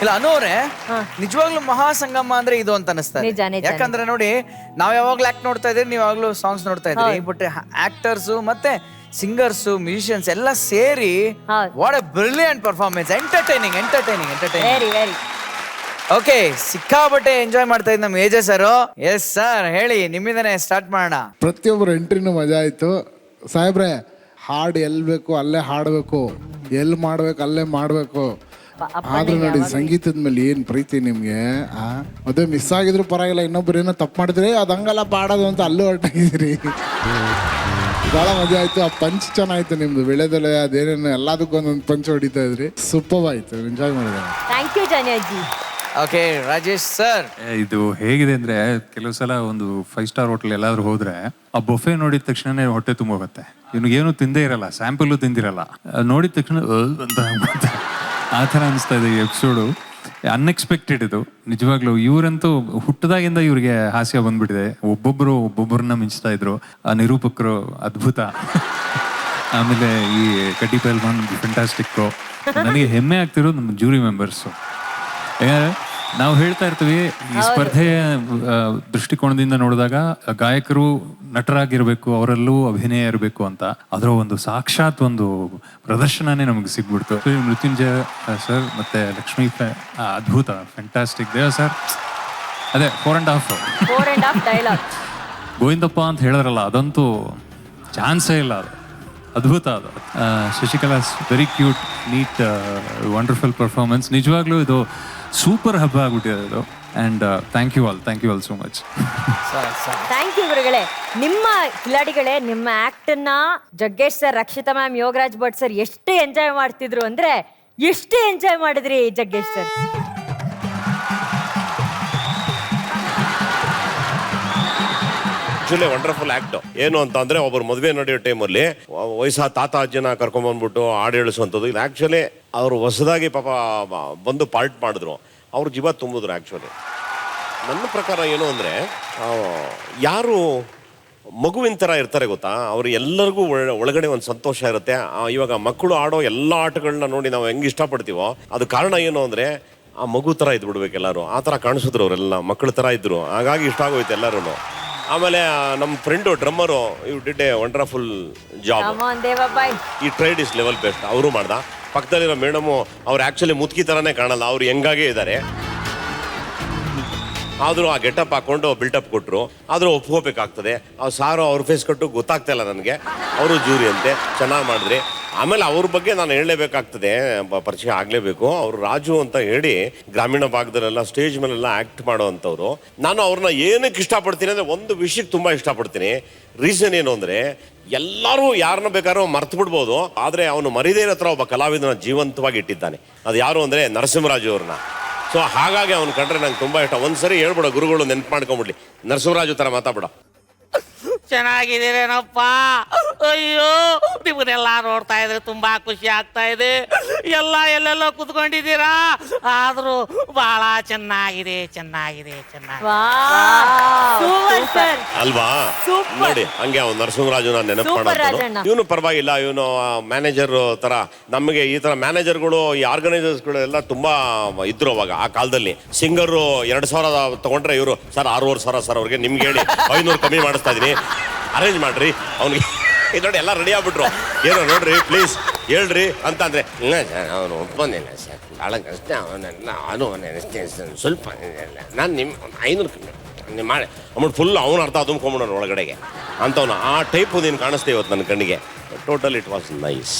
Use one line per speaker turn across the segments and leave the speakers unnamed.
ಇಲ್ಲ ಅನೋರೆ ನಿಜವಾಗ್ಲೂ ಮಹಾಸಂಗಮ ಅಂದ್ರೆ ಇದು ಅಂತ ಅನಿಸ್ತಾರೆ.
ನಿಜ, ನಿಜ,
ಯಾಕಂದ್ರೆ ನೋಡಿ ನಾವ್ ಯಾವಾಗ್ಲೂ ಆಕ್ಟ್ ನೋಡ್ತಾ ಇದ್ರಿ, ನೀವ್ ಯಾವಾಗ್ಲೂ ಸಾಂಗ್ಸ್ ನೋಡ್ತಾ ಇದ್ರಿ, ಬಟ್ ಆಕ್ಟರ್ಸ್ ಮತ್ತೆ ಸಿಂಗರ್ಸ್ ಮ್ಯೂಸಿಷಿಯನ್ಸ್ ಎಲ್ಲ ಸೇರಿ what A brilliant performance. Entertaining.
Very very
okay, ಸಿಕ್ಕಾಬಟ್ಟೆ ಎಂಜಾಯ್ ಮಾಡ್ತಾ ಇದ್ ನಮ್ಮ ಎಜೆ ಸರ್. ಎಸ್ ಸರ್, ಹೇಳಿ, ನಿಮ್ಮಿಂದನೇ ಸ್ಟಾರ್ಟ್ ಮಾಡೋಣ.
ಪ್ರತಿಯೊಬ್ಬರು ಎಂಟ್ರಿನೂ ಮಜಾ ಆಯ್ತು. ಸಾಹೇಬ್ರೆ, ಹಾಡು ಎಲ್ಲಿ ಬೇಕು ಅಲ್ಲೇ ಹಾಡಬೇಕು, ಎಲ್ಲಿ ಮಾಡ್ಬೇಕು ಅಲ್ಲೇ ಮಾಡಬೇಕು. ಆದ್ರೂ ನೋಡಿ ಸಂಗೀತದ ಮೇಲೆ ಏನ್ ಪ್ರೀತಿ ನಿಮ್ಗೆ. ಅದೇ ಮಿಸ್ ಆಗಿದ್ರು ಪರವಾಗಿಲ್ಲ, ಇನ್ನೊಬ್ರು ಏನೋ ತಪ್ಪು ಮಾಡಿದ್ರೆ ಅದು ಹಂಗಲ್ಲ ಪಾಡೋದು ಅಂತ ಅಲ್ಲೂ ಹೊರಟಾಗಿದ್ರಿ. ಬಹಳ ಮಜಾ ಆಯ್ತು. ಆ ಪಂಚ್ ಚೆನ್ನಾಯ್ತು ನಿಮ್ದು, ಬೆಳೆದಲೆ ಅದೇನೇನು ಎಲ್ಲದಕ್ಕೂ ಒಂದೊಂದು ಪಂಚ್ ಹೊಡಿತಾ ಇದ್ರಿ. ಸೂಪರ್ ಆಯ್ತು, ಎಂಜಾಯ್ ಮಾಡಿದೆ.
ಥ್ಯಾಂಕ್ ಯು ಜಾನಿಯಾಜಿ.
ಓಕೆ ರಾಜೇಶ್ ಸರ್,
ಇದು ಹೇಗಿದೆ ಅಂದ್ರೆ ಕೆಲವು ಸಲ ಒಂದು 5 ಸ್ಟಾರ್ ಹೋಟೆಲ್ ಎಲ್ಲಾದ್ರೂ ಹೋದ್ರೆ ಆ ಬೊಫೆ ನೋಡಿದ ತಕ್ಷಣನೇ ಹೊಟ್ಟೆ ತುಂಬೋಗುತ್ತೆ. ಇವ್ನಿಗೇನು ತಿಂದೇ ಇರಲ್ಲ, ಸ್ಯಾಂಪಲ್ಲು ತಿಂದಿರಲ್ಲ, ನೋಡಿದ ತಕ್ಷಣ ಅಂತ ಆಗುತ್ತೆ. ಆ ಥರ ಅನಿಸ್ತಾ ಇದೆ ಈ ಎಪಿಸೋಡು. ಅನ್ಎಕ್ಸ್ಪೆಕ್ಟೆಡ್ ಇದು ನಿಜವಾಗ್ಲೂ. ಇವರಂತೂ ಹುಟ್ಟದಾಗಿಂದ ಇವ್ರಿಗೆ ಹಾಸ್ಯ ಬಂದ್ಬಿಟ್ಟಿದೆ. ಒಬ್ಬೊಬ್ಬರನ್ನ ಮಿಂಚ್ತಾ ಇದ್ರು. ಆ ನಿರೂಪಕರು ಅದ್ಭುತ. ಆಮೇಲೆ ಈ ಕಡ್ಡಿ ಪೈಲ್ವಾನ್ ಫ್ಯಾಂಟಾಸ್ಟಿಕ್ಕು. ನನಗೆ ಹೆಮ್ಮೆ ಆಗ್ತಿರೋದು ನಮ್ಮ ಜೂರಿ ಮೆಂಬರ್ಸು. ನಾವು ಹೇಳ್ತಾ ಇರ್ತೀವಿ ಈ ಸ್ಪರ್ಧೆಯ ದೃಷ್ಟಿಕೋನದಿಂದ ನೋಡಿದಾಗ ಗಾಯಕರು ನಟರಾಗಿರ್ಬೇಕು, ಅವರಲ್ಲೂ ಅಭಿನಯ ಇರಬೇಕು ಅಂತ. ಅದರ ಒಂದು ಸಾಕ್ಷಾತ್ ಒಂದು ಪ್ರದರ್ಶನನೇ ನಮಗೆ ಸಿಗ್ಬಿಡ್ತು. ಮೃತ್ಯುಂಜಯ ಸರ್ ಮತ್ತೆ ಲಕ್ಷ್ಮೀ ಅದ್ಭುತ, ಫ್ಯಾಂಟಾಸ್ಟಿಕ್. ದೇವ ಸರ್ ಅದೇ 4.5
ಡೈಲಾಗ್
ಗೋವಿಂದಪ್ಪ ಅಂತ ಹೇಳಿದ್ರಲ್ಲ, ಅದಂತೂ ಚಾನ್ಸೇ ಇಲ್ಲ. ಅದು ಅದ್ಭುತ. ಅದು Shashikala, very cute, neat, wonderful performance. ನಿಜವಾಗ್ಲೂ ಇದು ಸೂಪರ್ ಹಬ್ಬ ಆಗ್ಬಿಟ್ಟಿದೆ ಇದು. And thank you all so much.
Thank you ಗುರುಗಳೇ. ನಿಮ್ಮ ಕಿಲಾಡಿಗಳೇ, ನಿಮ್ಮ ಆಕ್ಟನ್ನ Jaggesh sir, Rakshita ma'am, Yogaraj Bhat sir ಎಷ್ಟು ಎಂಜಾಯ್ ಮಾಡ್ತಿದ್ರು ಅಂದ್ರೆ ಎಷ್ಟು ಎಂಜಾಯ್ ಮಾಡಿದ್ರಿ Jaggesh sir.
Actually wonderful act. ಏನು ಅಂತ ಅಂದ್ರೆ ಒಬ್ಬರು ಮದುವೆ ನಡೆಯೋ ಟೈಮಲ್ಲಿ ವಯಸ್ಸಾದ ತಾತ ಅಜ್ಜನ ಕರ್ಕೊಂಡ್ಬಂದ್ಬಿಟ್ಟು ಹಾಡು ಹೇಳಿಸುವಂಥದ್ದು. ಇದು ಆಕ್ಚುಲಿ ಅವರು ಹೊಸದಾಗಿ ಪಾಪ ಬಂದು ಪಾರ್ಟ್ ಮಾಡಿದ್ರು, ಅವ್ರ ಜೀವ ತುಂಬಿದ್ರು. ಆ್ಯಕ್ಚುಲಿ ನನ್ನ ಪ್ರಕಾರ ಏನು ಅಂದರೆ, ಯಾರು ಮಗುವಿನ ಥರ ಇರ್ತಾರೆ ಗೊತ್ತಾ, ಅವ್ರು ಎಲ್ಲರಿಗೂ ಒಳಗಡೆ ಒಂದು ಸಂತೋಷ ಇರುತ್ತೆ. ಇವಾಗ ಮಕ್ಕಳು ಆಡೋ ಎಲ್ಲ ಆಟಗಳನ್ನ ನೋಡಿ ನಾವು ಹೆಂಗೆ ಇಷ್ಟಪಡ್ತೀವೋ, ಅದು ಕಾರಣ ಏನು ಅಂದರೆ ಆ ಮಗು ಥರ ಇದ್ಬಿಡ್ಬೇಕು ಎಲ್ಲರೂ. ಆ ಥರ ಕಾಣಿಸಿದ್ರು ಅವರೆಲ್ಲ, ಮಕ್ಕಳ ಥರ ಇದ್ದರು. ಹಾಗಾಗಿ ಇಷ್ಟ ಆಗೋಯ್ತು ಎಲ್ಲರೂ. ಆಮೇಲೆ ನಮ್ಮ ಫ್ರೆಂಡು ಡ್ರಮ್ಮರು, ಇವ್ ಡಿಡ್ ಎ ವಂಡರ್ಫುಲ್ ಜಾಬ್. ಈ ಟ್ರೈಡ್ ಇಸ್ ಲೆವೆಲ್ ಬೆಸ್ಟ್. ಅವರು ಮಾಡ್ದ. ಪಕ್ಕದಲ್ಲಿರೋ ಮೇಡಮು, ಅವ್ರು ಆ್ಯಕ್ಚುಲಿ ಮುದುಕಿ ಥರನೇ ಕಾಣಲ್ಲ, ಅವ್ರು ಹೆಂಗಾಗೇ ಇದ್ದಾರೆ. ಆದರೂ ಆ ಗೆಟಪ್ ಹಾಕ್ಕೊಂಡು ಬಿಲ್ಟಪ್ ಕೊಟ್ಟರು. ಆದರೂ ಒಪ್ಕೋಬೇಕಾಗ್ತದೆ. ಆ ಸಾರು ಅವ್ರ ಫೇಸ್ ಕಟ್ಟು ಗೊತ್ತಾಗ್ತಾ ಇಲ್ಲ ನನಗೆ. ಅವರು ಜೂರಿ ಅಂತೆ, ಚೆನ್ನಾಗಿ ಮಾಡಿದ್ರಿ. ಆಮೇಲೆ ಅವ್ರ ಬಗ್ಗೆ ನಾನು ಹೇಳಲೇಬೇಕಾಗ್ತದೆ, ಪರಿಚಯ ಆಗಲೇಬೇಕು. ಅವರು ರಾಜು ಅಂತ ಹೇಳಿ ಗ್ರಾಮೀಣ ಭಾಗದಲ್ಲೆಲ್ಲ ಸ್ಟೇಜ್ ಮೇಲೆಲ್ಲ ಆ್ಯಕ್ಟ್ ಮಾಡೋ ಅಂಥವ್ರು. ನಾನು ಅವ್ರನ್ನ ಏನಕ್ಕೆ ಇಷ್ಟಪಡ್ತೀನಿ ಅಂದರೆ, ಒಂದು ವಿಷಯಕ್ಕೆ ತುಂಬ ಇಷ್ಟಪಡ್ತೀನಿ. ರೀಸನ್ ಏನು ಅಂದರೆ, ಎಲ್ಲರೂ ಯಾರನ್ನ ಬೇಕಾದ್ರೂ ಮರ್ತು ಬಿಡ್ಬೋದು, ಆದರೆ ಅವನು ಮರಿದೇ ಹತ್ರ ಒಬ್ಬ ಕಲಾವಿದನ ಜೀವಂತವಾಗಿ ಇಟ್ಟಿದ್ದಾನೆ. ಅದು ಯಾರು ಅಂದರೆ ನರಸಿಂಹರಾಜು ಅವ್ರನ್ನ. ಸೊ ಹಾಗಾಗಿ ಅವ್ನು ಕಂಡ್ರೆ ನಂಗೆ ತುಂಬ ಇಷ್ಟ. ಒಂದ್ಸರಿ ಹೇಳ್ಬಿಡ, ಗುರುಗಳು ನೆನ್ಪು ಮಾಡ್ಕೊಂಬಿಡ್ಲಿ, ನರಸಿಂಹರಾಜು ಥರ ಮಾತಾಡ್ಬಿಡ.
ಚೆನ್ನಾಗಿದ್ದೀರೇನಪ್ಪ? ಅಯ್ಯೋ, ನಿಮ್ಮನ್ನೆಲ್ಲ ನೋಡ್ತಾ ಇದ್ರೆ ತುಂಬಾ ಖುಷಿ ಆಗ್ತಾ ಇದೆ. ಎಲ್ಲೆಲ್ಲೋ ಕುತ್ಕೊಂಡಿದ್ದೀರಾ, ಆದ್ರೂ ಬಹಳ ಚೆನ್ನಾಗಿದೆ.
ಅಲ್ವಾ? ನೋಡಿ, ಹಂಗೆ ಅವ್ನು ನರಸಿಂಹರಾಜು ನಾನು ನೆನಪು ಮಾಡೋದು. ಇವನು ಪರವಾಗಿಲ್ಲ, ಇವನು ಮ್ಯಾನೇಜರ್ ತರ. ನಮಗೆ ಈ ತರ ಮ್ಯಾನೇಜರ್ಗಳು, ಈ ಆರ್ಗನೈಸರ್ಸ್ಗಳು ಎಲ್ಲ ತುಂಬಾ ಇದ್ರು ಅವಾಗ ಆ ಕಾಲದಲ್ಲಿ. ಸಿಂಗರು 2,000 ತಗೊಂಡ್ರೆ ಇವರು ಸರ್ 6,500 ಸರ್, ಅವ್ರಿಗೆ ನಿಮ್ಗೆ ಹೇಳಿ 500 ಕಮ್ಮಿ ಮಾಡಿಸ್ತಾ ಇದೀನಿ, ಅರೇಂಜ್ ಮಾಡ್ರಿ ಅವ್ನಿಗೆ. ನೋಡಿ ಎಲ್ಲ ರೆಡಿ ಆಗ್ಬಿಟ್ರು. ಏನೋ ನೋಡ್ರಿ ಪ್ಲೀಸ್ ಹೇಳ್ರಿ ಅಂತ ಅಂದ್ರೆ, ಇಲ್ಲ ಸರ್ ಅವನು ಒಪ್ಪಂದಿಲ್ಲ ಸರ್, ಭಾಳ ಕಷ್ಟ, ಅವನೆಲ್ಲ ಸ್ವಲ್ಪ ನಾನು ನಿಮ್ಮ 500 ಕಮ್ಮಿ ಮಾಡಿ ಅಂದ್ಬಿಟ್ಟು ಫುಲ್ ಅವ್ನು ಅರ್ಥ ತುಂಬ್ಕೊಂಬಿಡೋನು ಒಳಗಡೆಗೆ ಅಂತವನು. ಆ ಟೈಪು ನೀನು ಕಾಣಿಸ್ತೆ ಇವತ್ತು ನನ್ನ ಕಣ್ಣಿಗೆ. Total it was nice.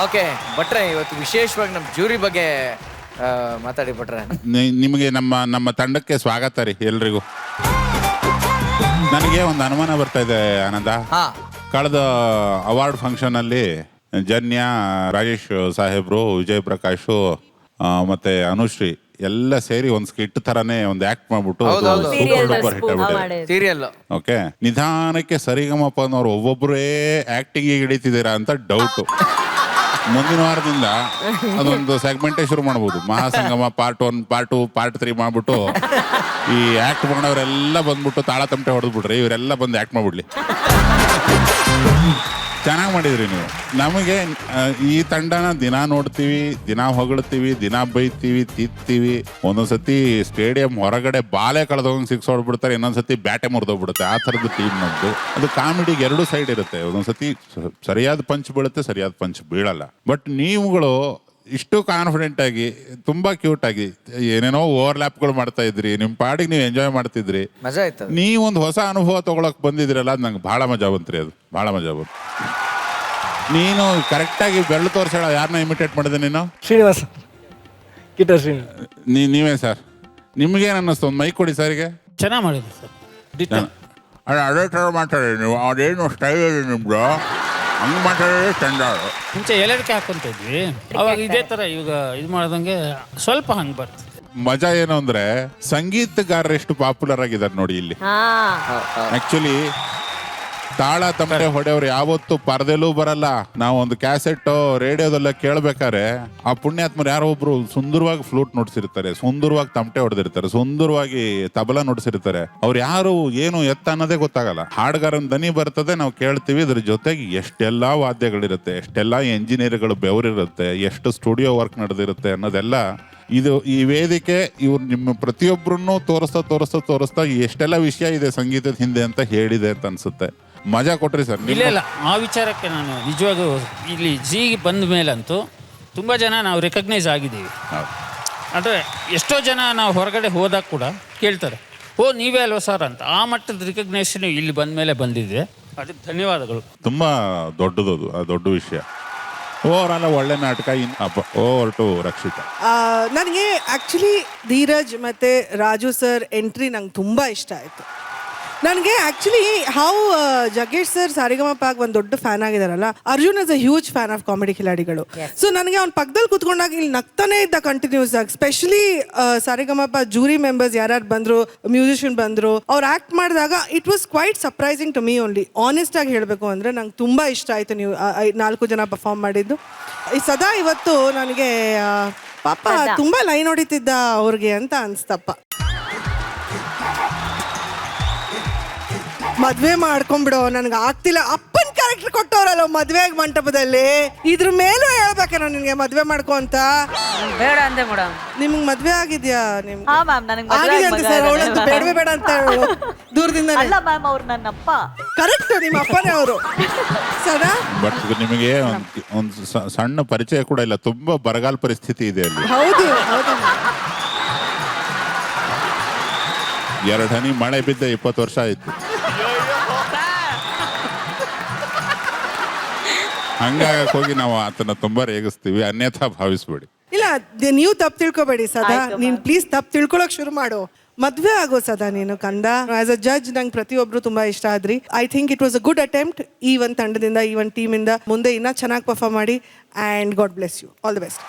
Okay ಭಟ್ರೆ, ಇವತ್ತು ವಿಶೇಷವಾಗಿ ನಮ್ಮ ಜೂರಿ ಬಗ್ಗೆ ಮಾತಾಡಿ ಭಟ್ರೆ.
ನಿಮಗೆ ನಮ್ಮ ತಂಡಕ್ಕೆ ಸ್ವಾಗತ ರೀ ಎಲ್ರಿಗೂ. ನನಗೆ ಒಂದು ಅನುಮಾನ ಬರ್ತಾ ಇದೆ ಆನಂದ. ಕಳೆದ ಅವಾರ್ಡ್ ಫಂಕ್ಷನ್ ಅಲ್ಲಿ ಜನ್ಯ, ರಾಜೇಶ್ ಸಾಹೇಬ್ರು, ವಿಜಯ್ ಪ್ರಕಾಶ್ ಮತ್ತೆ ಅನುಶ್ರೀ ಎಲ್ಲ ಸೇರಿ ಒಂದು ಸ್ಕಿಟ್ ತರಾನೇ ಒಂದು ಆಕ್ಟ್ ಮಾಡ್ಬಿಟ್ಟು ಸೂಪರ್ ಡೂಪರ್ ಹಿಟ್ ಆಗ್ಬಿಟ್ಟಿದೆ. ಓಕೆ, ನಿಧಾನಕ್ಕೆ ಸರಿಗಮಪ ಅನ್ನೋರು ಒಬ್ಬೊಬ್ಬರೇ ಆಕ್ಟಿಂಗ್ ಹಿಡಿತಿದ್ದೀರಾ ಅಂತ ಡೌಟ್. ಮುಂದಿನ ವಾರದಿಂದ ಅದೊಂದು ಸೆಗ್ಮೆಂಟೇ ಶುರು ಮಾಡ್ಬೋದು. ಮಹಾಸಂಗಮ ಪಾರ್ಟ್ 1, ಪಾರ್ಟ್ 2, ಪಾರ್ಟ್ 3 ಮಾಡ್ಬಿಟ್ಟು ಈ ಆಕ್ಟ್ ಮಾಡೋರೆಲ್ಲ ಬಂದ್ಬಿಟ್ಟು ತಾಳ ತಮಟೆ ಹೊಡೆದ್ಬಿಟ್ರಿ, ಇವರೆಲ್ಲ ಬಂದು ಆಕ್ಟ್ ಮಾಡ್ಬಿಡ್ಲಿ. ಚೆನ್ನಾಗಿ ಮಾಡಿದ್ರಿ ನೀವು. ನಮಗೆ ಈ ತಂಡನ ದಿನ ನೋಡ್ತೀವಿ, ದಿನ ಹೊಗಳ್ತೀವಿ, ದಿನ ಬೈತೀವಿ, ತಿತ್ತೀವಿ. ಒಂದೊಂದ್ಸತಿ ಸ್ಟೇಡಿಯಂ ಹೊರಗಡೆ ಬಾಲೆ ಕಳೆದೋಗಂಗೆ ಸಿಕ್ಸ್ ಹೊಡ್ಬಿಡ್ತಾರೆ, ಇನ್ನೊಂದ್ಸತಿ ಬ್ಯಾಟೆ ಮುರಿದೋಗ್ಬಿಡುತ್ತೆ. ಆ ಥರದ್ದು ಟೀಮ್ ನಮ್ದು. ಅದು ಕಾಮಿಡಿಗೆ ಎರಡು ಸೈಡ್ ಇರುತ್ತೆ. ಒಂದೊಂದ್ಸತಿ ಸರಿಯಾದ ಪಂಚ್ ಬೀಳುತ್ತೆ, ಸರಿಯಾದ ಪಂಚ್ ಬೀಳಲ್ಲ. ಬಟ್ ನೀವುಗಳು ಇಷ್ಟು ಕಾನ್ಫಿಡೆಂಟ್ ಆಗಿ, ತುಂಬಾ ಕ್ಯೂಟ್ ಆಗಿ, ಏನೇನೋ ಓವರ್ಲ್ಯಾಪ್ಗಳು ಮಾಡ್ತಾ ಇದ್ರಿ, ನಿಮ್ ಪಾಡಿಗೆ ನೀವು ಎಂಜಾಯ್ ಮಾಡ್ತಿದ್ರಿ.
ಮಜಾ ಆಯ್ತು.
ನೀವೊಂದು ಹೊಸ ಅನುಭವ ತಗೊಳಕ್ ಬಂದಿದ್ರಲ್ಲ, ಅದು ನಂಗೆ ಬಹಳ ಮಜಾ ಬಂತ್ರಿ. ಅದು ಬಹಳ ಮಜಾ ಬಂತು. ನೀನು ಕರೆಕ್ಟಾಗಿ ಬೆರಳು ತೋರಿಸೋಣ. ಯಾರನ್ನ ಇಮಿಟೇಟ್ ಮಾಡಿದೆ ನೀನು?
ಶ್ರೀನಿವಾಸ್, ಗಿಟಾರ್ ಶ್ರೀನಿವಾಸ್.
ನೀವೇ ಸರ್? ನಿಮ್ಗೇನು ಅನ್ನಿಸ್ತು? ಒಂದು ಮೈಕ್ ಕೊಡಿ ಸರ್ಗೆ.
ಚೆನ್ನಾಗಿ ಮಾಡಿದ್ರು ಸರ್.
ಅದೇ ಥರ ಮಾತಾಡಿ ನೀವು. ಅದೇನು ಸ್ಟೈಲ್ ಇದೆ ನಿಮ್ದು, ಹಂಗೆ ಮಾತಾಡಿದ್ರೆ ಚಂದ.
ಮುಂಚೆ ಎಲ್ಲರಿಕೆ ಹಾಕೊಂತ ಇದ್ವಿ, ಅವಾಗ ಇದೇ ತರ ಇವಾಗ ಇದು ಮಾಡ್ದಂಗೆ ಸ್ವಲ್ಪ ಹಂಗೆ ಬರ್ತದೆ.
ಮಜಾ ಏನು ಅಂದ್ರೆ ಸಂಗೀತಗಾರರು ಎಷ್ಟು ಪಾಪ್ಯುಲರ್ ಆಗಿದ್ದಾರೆ ನೋಡಿ ಇಲ್ಲಿ. ಆಕ್ಚುಲಿ ತಾಳ ತಮಟೆ ಹೊಡೆಯವ್ರು ಯಾವತ್ತು ಪರದೆಲೂ ಬರಲ್ಲ. ನಾವು ಒಂದು ಕ್ಯಾಸೆಟ್ ರೇಡಿಯೋದಲ್ಲ ಕೇಳ್ಬೇಕಾರೆ ಆ ಪುಣ್ಯಾತ್ಮರು ಯಾರೋ ಒಬ್ರು ಸುಂದರವಾಗಿ ಫ್ಲೂಟ್ ನುಡ್ಸಿರ್ತಾರೆ, ಸುಂದರವಾಗಿ ತಮಟೆ ಹೊಡೆದಿರ್ತಾರೆ, ಸುಂದರವಾಗಿ ತಬಲ ನುಡ್ಸಿರ್ತಾರೆ. ಅವ್ರು ಯಾರು ಏನು ಎತ್ತ ಅನ್ನೋದೇ ಗೊತ್ತಾಗಲ್ಲ. ಹಾಡುಗಾರನ ದನಿ ಬರ್ತದೆ, ನಾವು ಕೇಳ್ತೀವಿ. ಇದ್ರ ಜೊತೆಗೆ ಎಷ್ಟೆಲ್ಲಾ ವಾದ್ಯಗಳಿರುತ್ತೆ, ಎಷ್ಟೆಲ್ಲಾ ಎಂಜಿನಿಯರ್ಗಳು ಬೆವರಿರುತ್ತೆ, ಎಷ್ಟು ಸ್ಟುಡಿಯೋ ವರ್ಕ್ ನಡೆದಿರುತ್ತೆ ಅನ್ನೋದೆಲ್ಲ ಇದು ಈ ವೇದಿಕೆ ಇವ್ರು ನಿಮ್ಮ ಪ್ರತಿಯೊಬ್ಬರನ್ನು ತೋರಿಸ್ತಾ ಎಷ್ಟೆಲ್ಲ ವಿಷಯ ಇದೆ ಸಂಗೀತದ ಹಿಂದೆ ಅಂತ ಹೇಳಿದೆ ಅಂತ ಅನ್ಸುತ್ತೆ. ಮಜಾ ಕೊಟ್ರಿ ಸರ್.
ಇಲ್ಲ, ಆ ವಿಚಾರಕ್ಕೆ ನಾನು ನಿಜವಾಗೂ ಇಲ್ಲಿ ಜಿಗೆ ಬಂದ ಮೇಲಂತೂ ತುಂಬ ಜನ ನಾವು ರೆಕಗ್ನೈಸ್ ಆಗಿದ್ದೀವಿ. ಅಂದರೆ ಎಷ್ಟೋ ಜನ ನಾವು ಹೊರಗಡೆ ಹೋದಾಗ ಕೂಡ ಕೇಳ್ತಾರೆ, ಓ ನೀವೇ ಅಲ್ವಾ ಸರ್ ಅಂತ. ಆ ಮಟ್ಟದ ರಿಕಗ್ನೈಷನ್ ಇಲ್ಲಿ ಬಂದ ಮೇಲೆ ಬಂದಿದೆ. ಅದಕ್ಕೆ ಧನ್ಯವಾದಗಳು.
ತುಂಬ ದೊಡ್ಡದು, ಆ ದೊಡ್ಡ ವಿಷಯ. ಓವರಾಲ್ ಒಳ್ಳೆ ನಾಟಕ. Over to Rakshita.
ನನಗೆ ಆ್ಯಕ್ಚುಲಿ ಧೀರಜ್ ಮತ್ತು ರಾಜು ಸರ್ ಎಂಟ್ರಿ ನಂಗೆ ತುಂಬ ಇಷ್ಟ ಆಯಿತು. ನನಗೆ ಆ್ಯಕ್ಚುಲಿ ಜಗ್ಗೇಶ್ ಸರ್ ಸಾರಿಗಮಪಗೆ ಒಂದು ದೊಡ್ಡ ಫ್ಯಾನ್ ಆಗಿದಾರಲ್ಲ, Arjun is a huge fan of comedy Khiladigalu. So ನನಗೆ ಅವ್ನ ಪಕ್ಕದಲ್ಲಿ ಕೂತ್ಕೊಂಡಾಗ ಇಲ್ಲಿ ನಗ್ತಾನೆ ಇದ್ದ ಕಂಟಿನ್ಯೂಸ್ ಆಗಿ. ಸ್ಪೆಷಲಿ ಸಾರಿಗಮಪ ಜೂರಿ ಮೆಂಬರ್ಸ್ ಯಾರ್ಯಾರು ಬಂದರು, ಮ್ಯೂಸಿಷಿಯನ್ ಬಂದರು, ಅವ್ರು ಆ್ಯಕ್ಟ್ ಮಾಡಿದಾಗ it was quite surprising to me only. Honest ಆಗಿ ಹೇಳಬೇಕು ಅಂದರೆ ನಂಗೆ ತುಂಬ ಇಷ್ಟ ಆಯಿತು ನೀವು 4 ಜನ ಪರ್ಫಾರ್ಮ್ ಮಾಡಿದ್ದು. ಸದಾ ಇವತ್ತು ನನಗೆ ಪಾಪ ತುಂಬ ಲೈನ್ ಹೊಡಿತಿದ್ದ ಅವ್ರಿಗೆ ಅಂತ ಅನಿಸ್ತಪ್ಪ. ಮದ್ವೆ ಮಾಡ್ಕೊಂಡ್ಬಿಡೋ, ನನಗೆ ಆಗ್ತಿಲ್ಲ. ಅಪ್ಪನ ಕ್ಯಾರೆಕ್ಟರ್ ಕೊಟ್ಟವ್ರಲ್ಲ ಮದ್ವೆ ಮಂಟಪದಲ್ಲಿ, ಇದ್ರ ಮೇಲೂ ಹೇಳ್ಬೇಕೇನೋ ನಿನ್ಗೆ ಮದ್ವೆ ಮಾಡ್ಕೊ ಅಂತ.
ಬೇಡ ಅಂದೆ ಮೇಡಮ್.
ನಿಮ್ಗೆ ಮದ್ವೆ ಆಗಿದ್ಯಾ?
ಆಗಿದೆ
ಅಂತ ಸರ್. ಅವಳಂತೂ ಬೇಡವೇ ಬೇಡ ಅಂತ ಹೇಳು ದೂರದಿಂದ.
ಅವ್ರು ನನ್ನಪ್ಪ.
ಕರೆಕ್ಟ್, ನಿಮ್ಮ ಅಪ್ಪನೇ ಅವರು. ಸದಾ
ಬಟ್ ನಿಮಗೆ ಒಂದು ಸಣ್ಣ ಪರಿಚಯ ಕೂಡ ಇಲ್ಲ. ತುಂಬಾ ಬರಗಾಲ ಪರಿಸ್ಥಿತಿ ಇದೆ ಅಲ್ಲಿ.
ಹೌದು ಹೌದು.
2 ಹನಿ ಮಳೆ ಬಿದ್ದ 20 ವರ್ಷ ಆಯ್ತು. ಹಂಗಾಗಕ್ಕೆ ಹೋಗಿ ನಾವು ಆತನ ತುಂಬಾ ರೇಗಿಸ್ತೀವಿ, ಅನ್ಯಥಾ ಭಾವಿಸ್ಬೇಡಿ.
ಇಲ್ಲ, ನೀವು ತಪ್ಪು ತಿಳ್ಕೊಬೇಡಿ ಸದಾ. ನೀನ್ ಪ್ಲೀಸ್ ತಪ್ಪು ತಿಳ್ಕೊಳಕ್ ಶುರು ಮಾಡು. ಮದ್ವೆ ಆಗೋ ಸದಾ ನೀನು ಕಂದ. ಆಸ್ ಅ ಜಡ್ಜ್ ನಂಗೆ ಪ್ರತಿಯೊಬ್ರು ತುಂಬಾ ಇಷ್ಟ ಆದ್ರಿ. I think it was a good attempt. ಈ ಒಂದು ತಂಡದಿಂದ, ಈ ಒಂದು ಟೀಮಿಂದ ಮುಂದೆ ಇನ್ನೂ ಚೆನ್ನಾಗಿ ಪರ್ಫಾರ್ಮ್ ಮಾಡಿ. And God bless you. All the best.